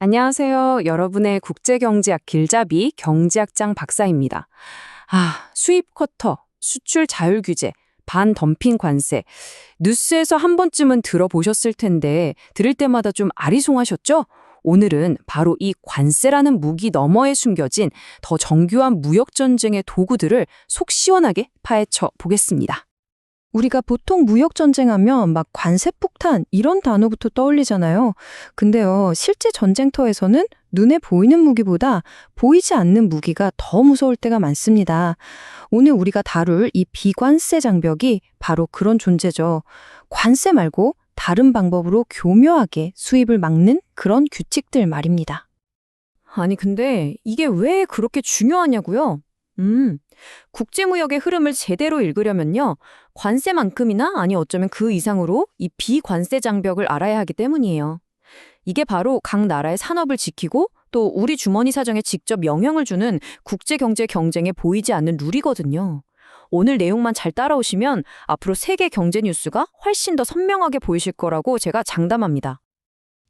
안녕하세요. 여러분의 국제경제학 길잡이 경제학장 박사입니다. 수입 쿼터, 수출 자율 규제, 반덤핑 관세. 뉴스에서 한 번쯤은 들어보셨을 텐데 들을 때마다 좀 아리송하셨죠? 오늘은 바로 이 관세라는 무기 너머에 숨겨진 더 정교한 무역 전쟁의 도구들을 속 시원하게 파헤쳐 보겠습니다. 우리가 보통 무역 전쟁하면 막 관세 폭탄 이런 단어부터 떠올리잖아요. 근데요, 실제 전쟁터에서는 눈에 보이는 무기보다 보이지 않는 무기가 더 무서울 때가 많습니다. 오늘 우리가 다룰 이 비관세 장벽이 바로 그런 존재죠. 관세 말고 다른 방법으로 교묘하게 수입을 막는 그런 규칙들 말입니다. 아니, 근데 이게 왜 그렇게 중요하냐고요? 국제무역의 흐름을 제대로 읽으려면요. 관세만큼이나 아니 어쩌면 그 이상으로 이 비관세 장벽을 알아야 하기 때문이에요. 이게 바로 각 나라의 산업을 지키고 또 우리 주머니 사정에 직접 영향을 주는 국제경제 경쟁에 보이지 않는 룰이거든요. 오늘 내용만 잘 따라오시면 앞으로 세계 경제 뉴스가 훨씬 더 선명하게 보이실 거라고 제가 장담합니다.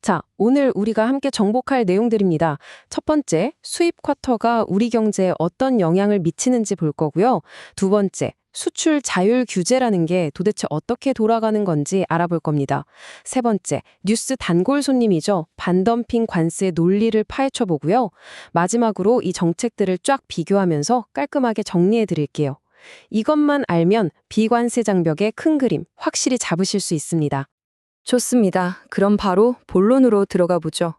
자, 오늘 우리가 함께 정복할 내용들입니다. 첫 번째, 수입 쿼터가 우리 경제에 어떤 영향을 미치는지 볼 거고요. 두 번째, 수출 자율 규제라는 게 도대체 어떻게 돌아가는 건지 알아볼 겁니다. 세 번째, 뉴스 단골 손님이죠. 반덤핑 관세 논리를 파헤쳐 보고요. 마지막으로 이 정책들을 쫙 비교하면서 깔끔하게 정리해 드릴게요. 이것만 알면 비관세 장벽의 큰 그림 확실히 잡으실 수 있습니다. 좋습니다. 그럼 바로 본론으로 들어가 보죠.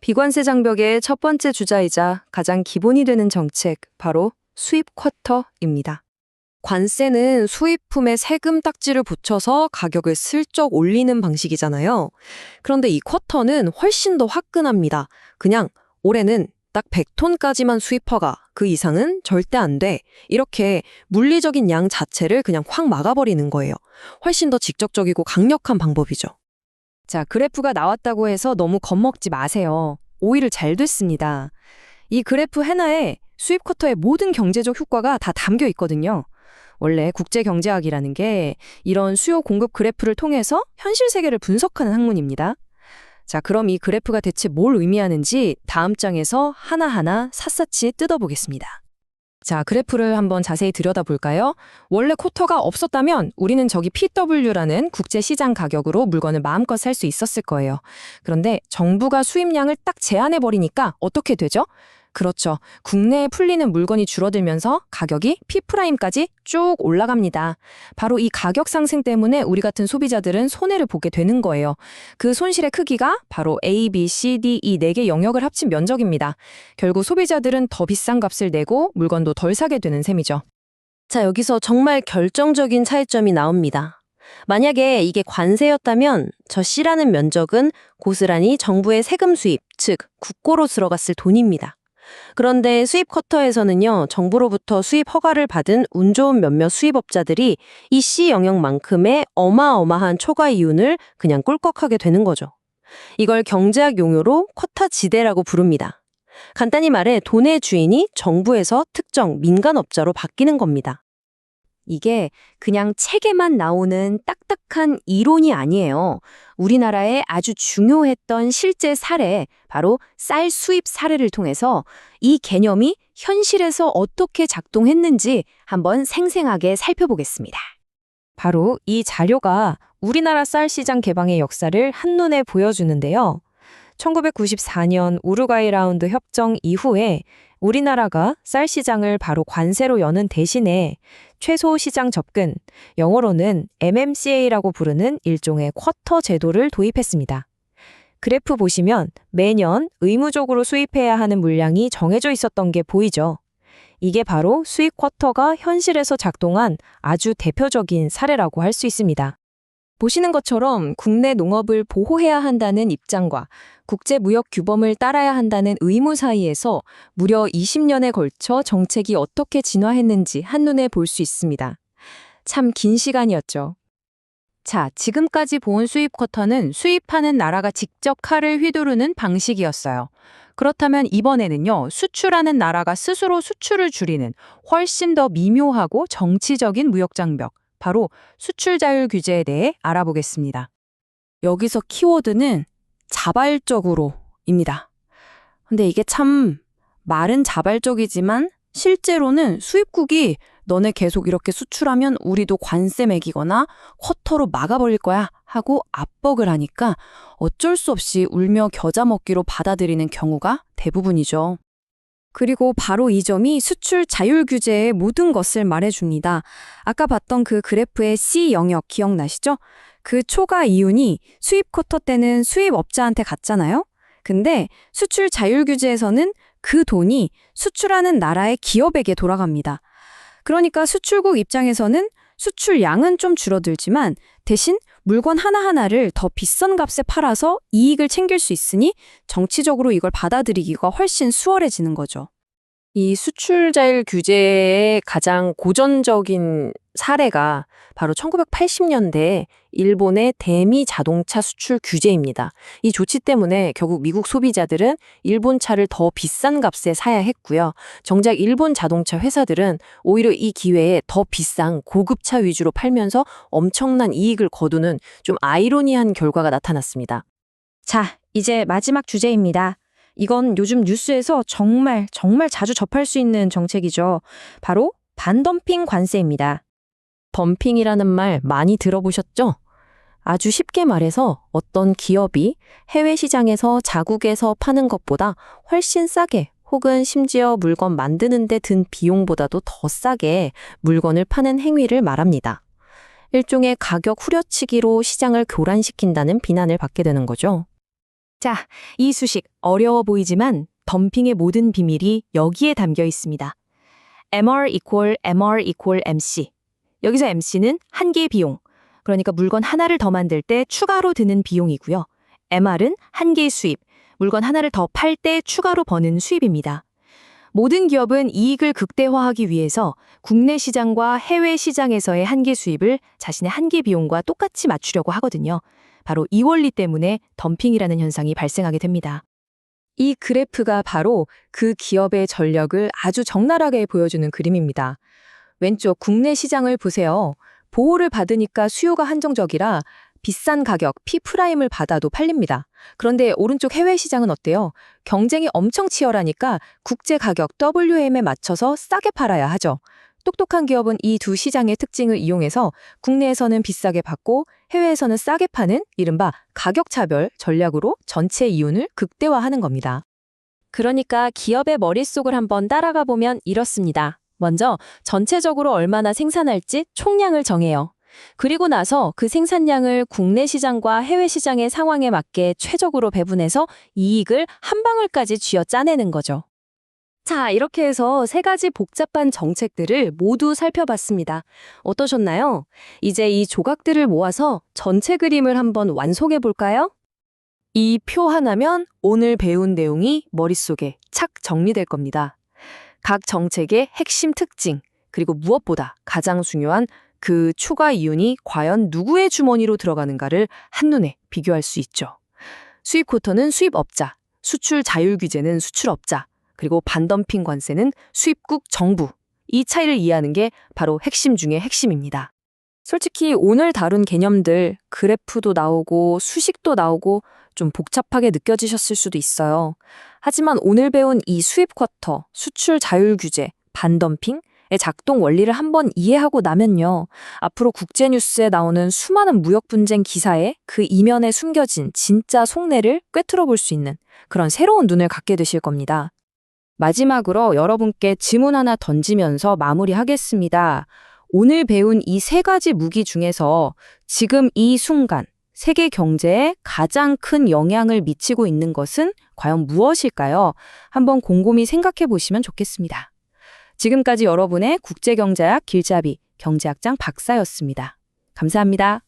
비관세 장벽의 첫 번째 주자이자 가장 기본이 되는 정책, 바로 수입 쿼터입니다. 관세는 수입품에 세금 딱지를 붙여서 가격을 슬쩍 올리는 방식이잖아요. 그런데 이 쿼터는 훨씬 더 화끈합니다. 그냥 올해는 딱 100톤까지만 수입허가, 그 이상은 절대 안 돼. 이렇게 물리적인 양 자체를 그냥 확 막아버리는 거예요. 훨씬 더 직접적이고 강력한 방법이죠. 자, 그래프가 나왔다고 해서 너무 겁먹지 마세요. 오히려 잘 됐습니다. 이 그래프 하나에 수입 쿼터의 모든 경제적 효과가 다 담겨 있거든요. 원래 국제경제학이라는 게 이런 수요 공급 그래프를 통해서 현실 세계를 분석하는 학문입니다. 자, 그럼 이 그래프가 대체 뭘 의미하는지 다음 장에서 하나하나 샅샅이 뜯어보겠습니다. 자, 그래프를 한번 자세히 들여다볼까요? 원래 쿼터가 없었다면 우리는 저기 PW라는 국제시장 가격으로 물건을 마음껏 살 수 있었을 거예요. 그런데 정부가 수입량을 딱 제한해버리니까 어떻게 되죠? 그렇죠. 국내에 풀리는 물건이 줄어들면서 가격이 P'까지 쭉 올라갑니다. 바로 이 가격 상승 때문에 우리 같은 소비자들은 손해를 보게 되는 거예요. 그 손실의 크기가 바로 A, B, C, D, E 4개 영역을 합친 면적입니다. 결국 소비자들은 더 비싼 값을 내고 물건도 덜 사게 되는 셈이죠. 자, 여기서 정말 결정적인 차이점이 나옵니다. 만약에 이게 관세였다면 저 C라는 면적은 고스란히 정부의 세금 수입, 즉 국고로 들어갔을 돈입니다. 그런데 수입 쿼터에서는요, 정부로부터 수입 허가를 받은 운 좋은 몇몇 수입업자들이 이 C 영역만큼의 어마어마한 초과 이윤을 그냥 꿀꺽하게 되는 거죠. 이걸 경제학 용어로 쿼터 지대라고 부릅니다. 간단히 말해 돈의 주인이 정부에서 특정 민간업자로 바뀌는 겁니다. 이게 그냥 책에만 나오는 딱딱한 이론이 아니에요. 우리나라에 아주 중요했던 실제 사례, 바로 쌀 수입 사례를 통해서 이 개념이 현실에서 어떻게 작동했는지 한번 생생하게 살펴보겠습니다. 바로 이 자료가 우리나라 쌀 시장 개방의 역사를 한눈에 보여주는데요. 1994년 우루과이 라운드 협정 이후에 우리나라가 쌀 시장을 바로 관세로 여는 대신에 최소 시장 접근, 영어로는 MMCA라고 부르는 일종의 쿼터 제도를 도입했습니다. 그래프 보시면 매년 의무적으로 수입해야 하는 물량이 정해져 있었던 게 보이죠. 이게 바로 수입 쿼터가 현실에서 작동한 아주 대표적인 사례라고 할 수 있습니다. 보시는 것처럼 국내 농업을 보호해야 한다는 입장과 국제무역 규범을 따라야 한다는 의무 사이에서 무려 20년에 걸쳐 정책이 어떻게 진화했는지 한눈에 볼 수 있습니다. 참 긴 시간이었죠. 자, 지금까지 본 수입 쿼터는 수입하는 나라가 직접 칼을 휘두르는 방식이었어요. 그렇다면 이번에는요, 수출하는 나라가 스스로 수출을 줄이는 훨씬 더 미묘하고 정치적인 무역 장벽, 바로 수출 자율 규제에 대해 알아보겠습니다. 여기서 키워드는 자발적으로입니다. 근데 이게 참 말은 자발적이지만 실제로는 수입국이 너네 계속 이렇게 수출하면 우리도 관세 매기거나 쿼터로 막아버릴 거야 하고 압박을 하니까 어쩔 수 없이 울며 겨자 먹기로 받아들이는 경우가 대부분이죠. 그리고 바로 이 점이 수출 자율 규제의 모든 것을 말해줍니다. 아까 봤던 그 그래프의 C 영역 기억나시죠? 그 초과 이윤이 수입 쿼터 때는 수입업자한테 갔잖아요? 근데 수출 자율 규제에서는 그 돈이 수출하는 나라의 기업에게 돌아갑니다. 그러니까 수출국 입장에서는 수출량은 좀 줄어들지만 대신 물건 하나하나를 더 비싼 값에 팔아서 이익을 챙길 수 있으니 정치적으로 이걸 받아들이기가 훨씬 수월해지는 거죠. 이 수출 자율 규제의 가장 고전적인 사례가 바로 1980년대 일본의 대미 자동차 수출 규제입니다. 이 조치 때문에 결국 미국 소비자들은 일본 차를 더 비싼 값에 사야 했고요. 정작 일본 자동차 회사들은 오히려 이 기회에 더 비싼 고급차 위주로 팔면서 엄청난 이익을 거두는 좀 아이러니한 결과가 나타났습니다. 자, 이제 마지막 주제입니다. 이건 요즘 뉴스에서 정말 자주 접할 수 있는 정책이죠. 바로 반덤핑 관세입니다. 덤핑이라는 말 많이 들어보셨죠? 아주 쉽게 말해서 어떤 기업이 해외 시장에서 자국에서 파는 것보다 훨씬 싸게 혹은 심지어 물건 만드는 데 든 비용보다도 더 싸게 물건을 파는 행위를 말합니다. 일종의 가격 후려치기로 시장을 교란시킨다는 비난을 받게 되는 거죠. 자, 이 수식 어려워 보이지만 덤핑의 모든 비밀이 여기에 담겨 있습니다. MR equal MC. 여기서 MC는 한 개의 비용, 그러니까 물건 하나를 더 만들 때 추가로 드는 비용이고요. MR은 한 개의 수입, 물건 하나를 더 팔 때 추가로 버는 수입입니다. 모든 기업은 이익을 극대화하기 위해서 국내 시장과 해외 시장에서의 한계 수입을 자신의 한계 비용과 똑같이 맞추려고 하거든요. 바로 이 원리 때문에 덤핑이라는 현상이 발생하게 됩니다. 이 그래프가 바로 그 기업의 전력을 아주 적나라하게 보여주는 그림입니다. 왼쪽 국내 시장을 보세요. 보호를 받으니까 수요가 한정적이라 비싼 가격 P프라임을 받아도 팔립니다. 그런데 오른쪽 해외 시장은 어때요? 경쟁이 엄청 치열하니까 국제 가격 WM에 맞춰서 싸게 팔아야 하죠. 똑똑한 기업은 이 두 시장의 특징을 이용해서 국내에서는 비싸게 받고 해외에서는 싸게 파는 이른바 가격 차별 전략으로 전체 이윤을 극대화하는 겁니다. 그러니까 기업의 머릿속을 한번 따라가 보면 이렇습니다. 먼저 전체적으로 얼마나 생산할지 총량을 정해요. 그리고 나서 그 생산량을 국내 시장과 해외 시장의 상황에 맞게 최적으로 배분해서 이익을 한 방울까지 쥐어 짜내는 거죠. 자, 이렇게 해서 세 가지 복잡한 정책들을 모두 살펴봤습니다. 어떠셨나요? 이제 이 조각들을 모아서 전체 그림을 한번 완성해 볼까요? 이 표 하나면 오늘 배운 내용이 머릿속에 착 정리될 겁니다. 각 정책의 핵심 특징, 그리고 무엇보다 가장 중요한 그 추가 이윤이 과연 누구의 주머니로 들어가는가를 한눈에 비교할 수 있죠. 수입 쿼터는 수입업자, 수출 자율 규제는 수출업자, 그리고 반덤핑 관세는 수입국 정부. 이 차이를 이해하는 게 바로 핵심 중의 핵심입니다. 솔직히 오늘 다룬 개념들, 그래프도 나오고 수식도 나오고 좀 복잡하게 느껴지셨을 수도 있어요. 하지만 오늘 배운 이 수입 쿼터, 수출 자율 규제, 반덤핑의 작동 원리를 한번 이해하고 나면요. 앞으로 국제 뉴스에 나오는 수많은 무역 분쟁 기사에 그 이면에 숨겨진 진짜 속내를 꿰뚫어 볼 수 있는 그런 새로운 눈을 갖게 되실 겁니다. 마지막으로 여러분께 질문 하나 던지면서 마무리하겠습니다. 오늘 배운 이 세 가지 무기 중에서 지금 이 순간 세계 경제에 가장 큰 영향을 미치고 있는 것은 과연 무엇일까요? 한번 곰곰이 생각해 보시면 좋겠습니다. 지금까지 여러분의 국제경제학 길잡이 경제학장 박사였습니다. 감사합니다.